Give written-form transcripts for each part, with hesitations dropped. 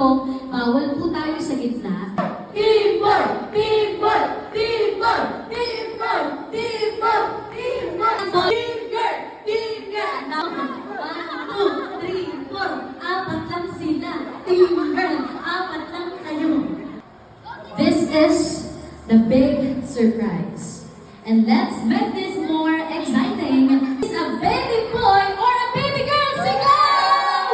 dito, bawal po tayo sa gitna. Teamwork! Teamwork! Teamwork! Teamwork! Teamwork! Teamwork! Team girl! Team girl! Now, 1, 2, 3, 4. Apat lang sila. Team girl! Apat lang kayo. This is the big surprise. And let's make this more exciting. It's a baby boy or a baby girl. Sigaw!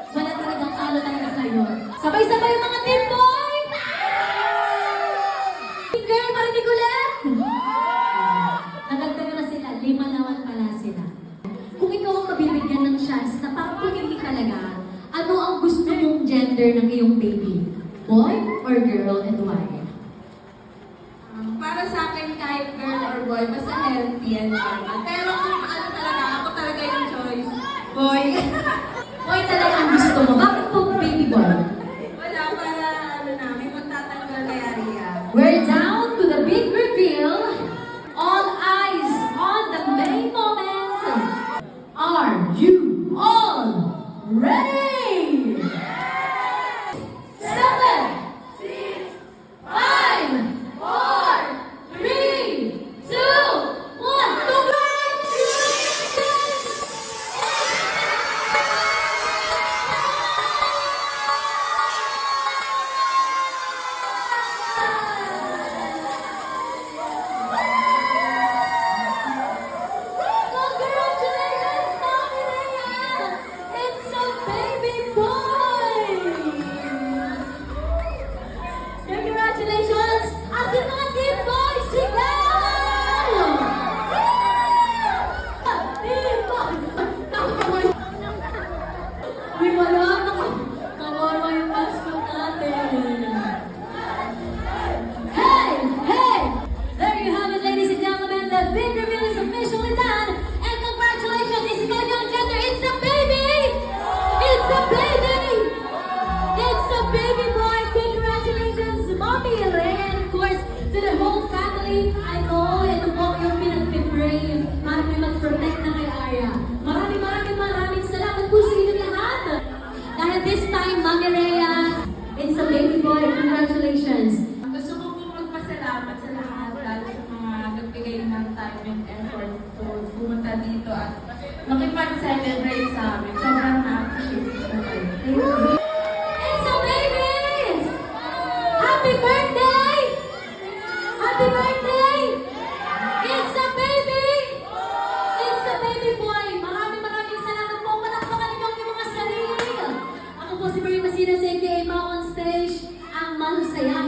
Wala talagang talo talaga kayo. Sabay-sabay mga team boy! Team girl, marinig ulit! Nadagdagan na sila. 5 naman pala sila. Kung ikaw ang mabibigyan ng chance na papumili talaga, ano ang gusto mong gender ng iyong baby? Boy or girl, and why? Para sa akin, kahit girl or boy, basta healthy yan naman. Pero kung ano talaga, ako talaga yung choice. Boy. Boy talaga ang gusto mo. Bakit po baby boy? Wala, para ano namin, magtatanggal kay Aria. We're down to the big reveal. All eyes on the main moment. Are you all ready? 7, 6, 5, 4, 3, 2, 1. Congratulations, Mami Rhea! It's a baby boy! Congratulations! Asin mga team boys! Sigaw! Team boys! Uy, wala na! Kawawa yung mascot natin! Hey! Hey! There you have it, ladies and gentlemen. The big reveal is officially done. And congratulations, it's not young gender. It's a baby! It's a baby! It's a baby boy! Congratulations, Mommy Rhea, and of course, to the whole family. I know, ito po yung pinag-pray para may mag-protect na kay Arya. Maraming salamat po sa inyo lahat. Dahil this time, Mommy Rhea, it's a baby boy. Congratulations. Gusto ko po magpasalamat sa lahat, lalo sa mga nagbigay ng time and effort to pumunta dito at makipag-celebrate sa amin. Sobrang na-appreciate ko na kayo. Thank you. It's a baby! Happy birthday! Happy birthday! It's a baby! It's a baby boy! Maraming salamat po. Manakpakan niyo ang mga sarili. Ako po si Marie Masinas, aka Ma on Stage, ang masayahin